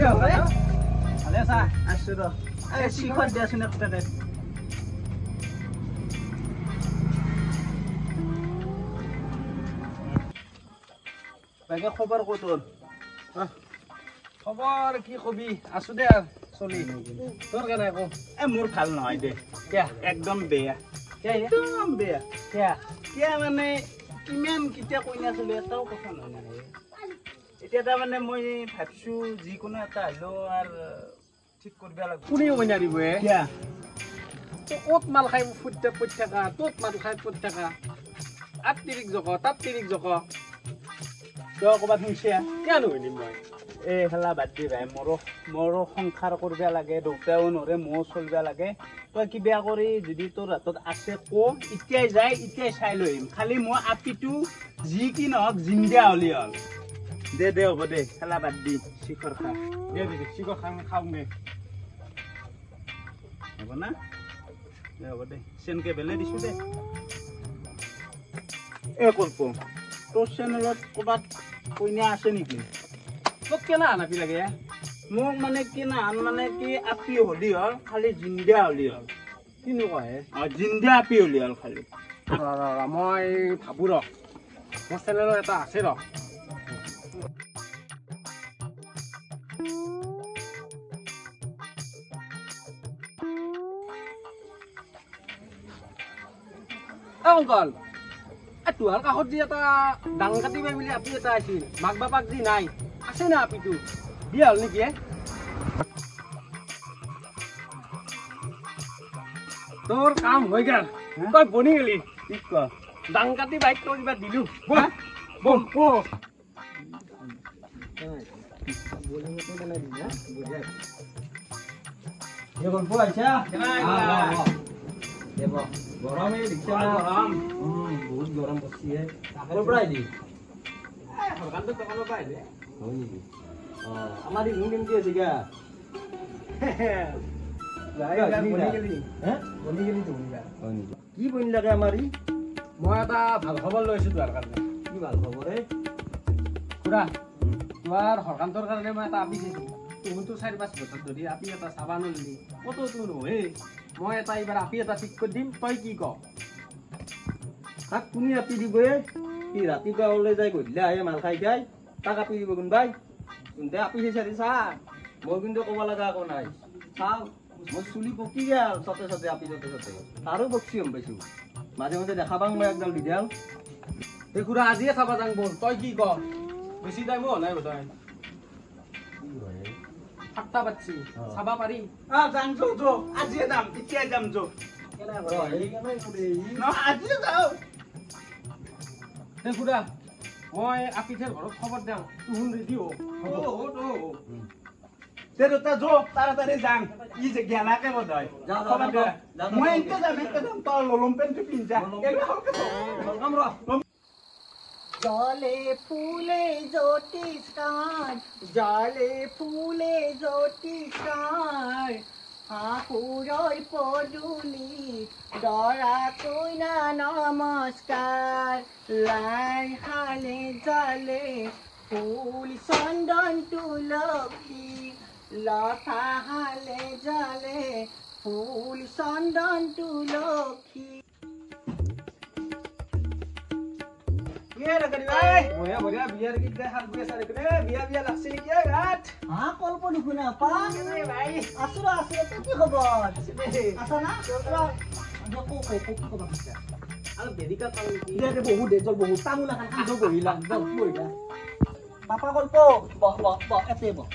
ভালে আছা আছো ৰ এই শিখৰ দিয়াচোন একটা দে বাকি খবৰ কত তোৰ খবৰ কি কবি আছো দে চলি তোৰ কেনে কো মোৰ ভাল নহয় দে কিয়া একদম বেয়া একদম বেয়া কিয়া মানে কিমান কিটা কইনা চলি এটাও কথা নহয় এতিয়া তাৰ মানে মই ভাবছো যিকোনো এটা হলো আৰ ঠিক কৰিব লাগিব কোনে কইনা দিব কিয়া ক'ত মাল খাই ফুটতে থাকা তোত মাল খাই ফুট থাকা আত তিৰিক জক তাত তিৰিক জক তই ক'ৰবাত শুনছিয়া কিয় নুশুনিম মই এই খেলা বাদ দি ভাই মোৰো সংসাৰ কৰিব লাগে দেউতাও নৰে ময়ো চলিব লাগে তই কিবা কৰি যদি তোৰ হাতত আছে এতিয়াই যাই এতিয়াই চাই লৈ আহিম খালি মই আপিটো যি কি নহওক জিন্দা হলি হল দে হ'ব দে খেলা বাদ দি শিখৰ খা দে শিখৰ খাওঁ দে হ'ব না দে হ'ব দে চেনকে বেলে দিছো দে কল্প তোৰ চেনেলত ক'ৰবাত কইনা আছে নেকি তোক কেনা নাপি লাগে মোক মানে কি নান মানে কি আপি হলি হল খালি জিন্দা হলি হল কিনো কয় জিন্দা আপি হলি হল খালি মই ভাবো ৰ মোৰ চেনেলৰ এটা আছে ৰ অংকল তোহাৰ কাষত যি এটা ডাং কাটিব বুলি আপি এটা আছিল মাক বাপাক যি নাই আছে না আপিটো বিয়া হল নেকি তোৰ কাম হৈ গেল তই বনি গেলি কি ক ডাং কাটি বাইক তোৰ কিবা দিলো গৰমে ৰিক্সা গৰম বহুত গৰম পড়ছে তাৰপৰ প্ৰায় দি সৰকাৰটো দোকানৰ পৰা আহিলে হয় নেকি আমার এই নুন কেমতি আছে গা কি বনি লাগে আমার মই এটা ভাল খবৰ লৈছো তোৰ কাৰণে কি ভাল খবৰ খুৰা তোৰ সৰকান্তৰ কাৰণে মই এটা আপি চাইছো তুমিতো 4-5 বছৰ ধৰি আপি এটা চাবা নলি কত তোৰ নহয় মই এটা এইবাৰ আপি এটা ঠিক কৰি দিম তই কি ক তাক কোনি আপি দিব কি ৰাতিপুৱা ওলাই যায় গধূলি আহে মাল খাই খাই তাক আপি দিব কোনবাই কোনতে আপি চাইছে চা মই কিন্তু ক'ব লগা একো নাই চাও মই চুলি পকি গেল সতে সতে আপি সতে তাৰো বক্সি হম পাইছো মাজে মাজে দেখা পাওঁ মই একডাল বিধাল এই খুৰা আজিয়ে চাবা যাং বল তই কি ক বেছি টাইমো নাই বোধহয় 7টা বাজছি চাবা পাৰি যাম যো আজিয়ে যাম এতিয়াই যাম যো আজিয়ে যাও এই খুৰা মই আপিঠেৰ ঘৰত খবৰ দিওঁ তুহুন ৰেডি হ'ব তে দুটা যো তাড়াতাড়ি যাম ই যে জ্ঞানাকে বোধহয় মই এতিয়া যাম তই ললম পেণ্টটো পিন্ধা জলে ফুলে জ্যোতিষ্কার জলে ফুলে জ্যোতিষ্কার হাকুরই পদুলি দরা কইনা নমস্কার লাই হালে জলে ফুল চন্দন তুলসী লতা হালে জলে ফুল চন্দন তুলসী বিয়াৰ গীত গাই হাল গৈ আছে বিয়া লাগছে নেকি কল্প নুশুনা পা আছো কি খবৰ আছা না আৰু বেদিকা পালো বহুত দেজল বহুত তামোল এখন খাই বহিলা বহিলা পাপা কল্প বহ এতে বহ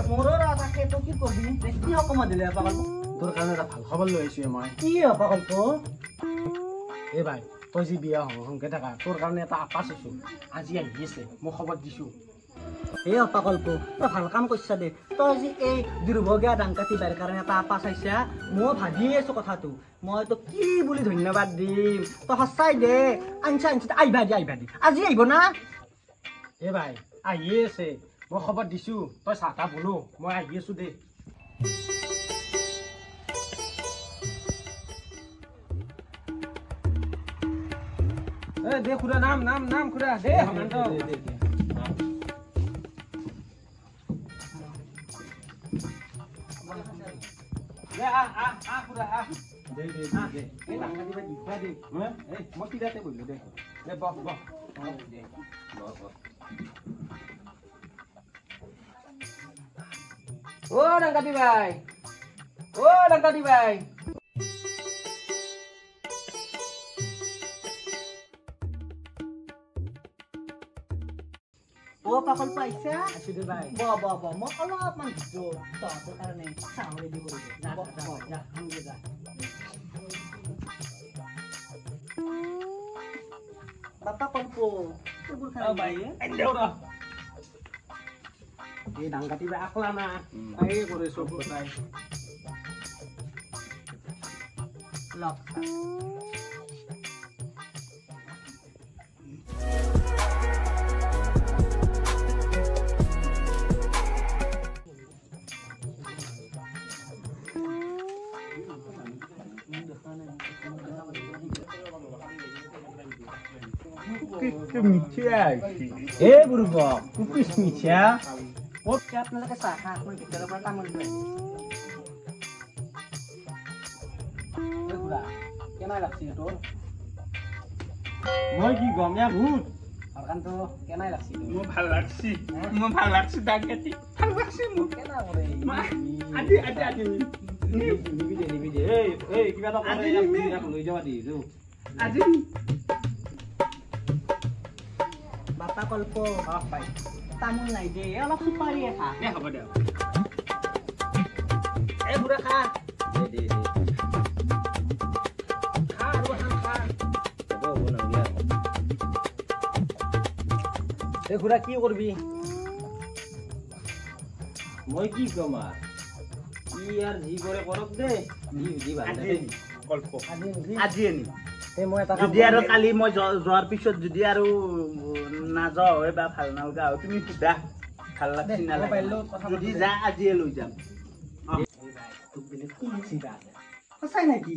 মোৰৰ তাকে তো কি কৰবি কি অকমা দিলে পাপা তোৰ কাৰণে এটা ভাল খবৰ লৈ আহিছো মই কি আপা কল্প এই ভাই তই যি বিয়া সংকে থাকা তোৰ কাৰণে এটা আপা চাইছো আজি আহি আছে মই খবৰ দিছো এই আপা কল্প তই ভাল কাম কৰিছা দে তই যি এই দুৰ্ভগীয়া ডাং কাটিবাৰ কাৰণে এটা আপা চাইছা মই ভাবি আছো কথাটো মই তো কি বুলি ধন্যবাদ দিম তই সঁচাই দে আনছা আহিবা দি আজি আহিব না এই ভাই আহিয়ে আছে মই খবৰ দিছো তই চাহ তাহ বোলো মই আহি আছো দে দে খুৰা নাম খুৰা দে হকান্ত দে আ খুৰা আ দে এই ডাঙৰ দিবা দিখা দে এই মই কিদাতে বইলো দে বক দে বক ও ডাঙাতি ভাই ও পাকল পাইছা আছো দে ভাই ব মই অলপমান ভিতৰত তহঁতৰ কাৰণে চাহ ৰেডি কৰি দে যা আনগে যা বাপা কল্প এইবোৰ খাই ভাই দেউ ৰ এই ডাঙাতি ভাই আকলা না এই কৰে সব কথাই লক এ বুড়ব কুকিস মিঠা ওকে আপোনালোকে চাহ খা মই ভিতৰৰ পৰা তামোল লৈ খুৰা কেনে লাগছে তোৰ মই কি গম ইয়া ভূত হকান্ত কেনে লাগছে মোৰ ভাল লাগছি ডাকেতি ভাল লাগছি মোক কেনে কৰে আজি নিবি দে এই কিবা এটা আজি লৈ যাবা দি আজি বাপা কল্প পাই তামোল নাই দে অলপ চুপাৰিয়ে খা দে হ'ব দে এই বুঢ়া খা দে খা আৰু খা হ'ব নালগে এই খুৰা কি কৰবি মই কি কম আর ই আর জি করে করক দে জি ভাল দে কল্প আজি আজি আনি এই মই এটা যদি আৰু কালি মই যোৱাৰ পিছত যদি আৰু নাযাওঁ হয় বা ভাল নালগা হয় তুমি সুধা ভাল লাগছি না যদি যা আজিয়ে লৈ যাম সঁচাই নেকি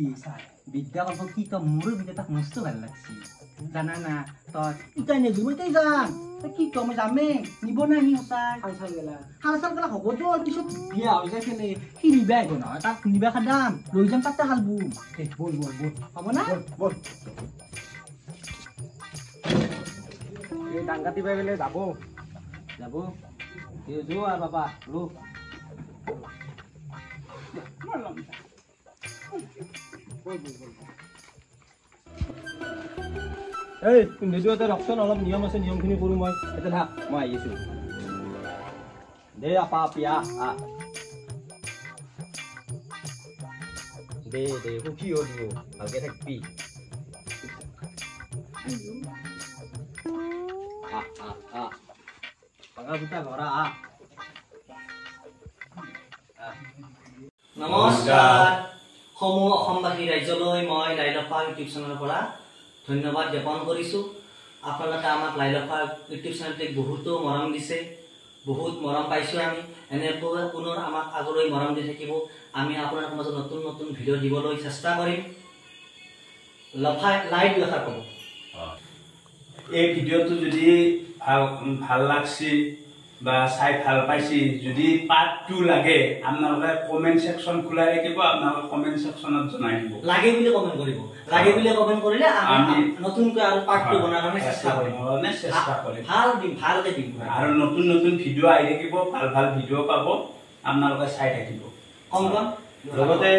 বিদ্যা কল্প কি কম মোৰো বিদ্যা তাক মস্ত ভাল লাগছি জানা না তই ইতাই নেকি মই ইতাই যাম তই কি কম মই যামেই নিব না সি সঁচাই হালচাল গেলা হ'ব তো পিছত বিয়া হৈ যায় কেলে সি নিবা আহিব নহয় তাক নিবা খাদাম লৈ যাম তাতে হালবো বল হ'ব না বল এই ডাঙাতি পাই গেলে যাব যো আর বাবা লো এই ভিডিঅ'তে ৰখচোন অলপ নিয়ম আছে নিয়মখিনি কৰোঁ মই এতিয়া থাক মই আহিছোঁ দে আপা আপিয়া দে সুখী হ'ল ভালকে থাকবি পাকা ফুটা ঘৰা নমস্কাৰ সমূহ অসমবাসী ৰাজ্যলৈ মই লাইলফা ইউটিউব চেনেলৰ পৰা ধন্যবাদ জ্ঞাপন কৰিছোঁ আপোনালোকে আমাক লাইলফা ইউটিউব চেনেলটোক বহুতো মৰম দিছে বহুত মৰম পাইছোঁ আমি এনেকৈ পুনৰ আমাক আগলৈ মৰম দি থাকিব আমি আপোনালোকৰ মাজত নতুন নতুন ভিডিঅ' দিবলৈ চেষ্টা কৰিম লফা লাইভ লেখা ক'ব এই ভিডিঅ'টো যদি ভাল লাগছি বা চাই ভাল পাইছি যদি পাৰ্ট 2 লাগে আপোনালোকে কমেন্ট সেকশন খোলা ৰাখিব আপোনালোকে কমেন্ট সেকশনত জনাই দিব লাগে বুলি কমেন্ট কৰিব লাগে বুলি কমেন্ট কৰিলে আমি নতুনকৈ আৰু পাৰ্ট 2 বনাৰ কাৰণে চেষ্টা কৰিম ভালকে দিম আৰু নতুন নতুন ভিডিঅ' আহি থাকিব ভাল ভিডিঅ' পাব আপোনালোকে চাই থাকিব কম লগতে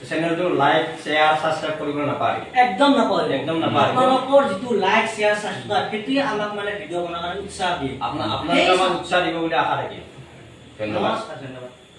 চেনেলটো লাইক শ্বেয়াৰ সাবস্ক্ৰাইব কৰিব নাপাহৰি একদম নাপাহৰি নাপাহৰি আপোনালোকৰ যিটো লাইক শ্বেয়াৰ সাবস্ক্ৰাইব সেইটোৱে আমাক মানে ভিডিঅ' বনোৱাৰ কাৰণে উৎসাহ দিয়ে আপোনালোকে আমাক উৎসাহ দিব বুলি আশা থাকিল ধন্যবাদ ধন্যবাদ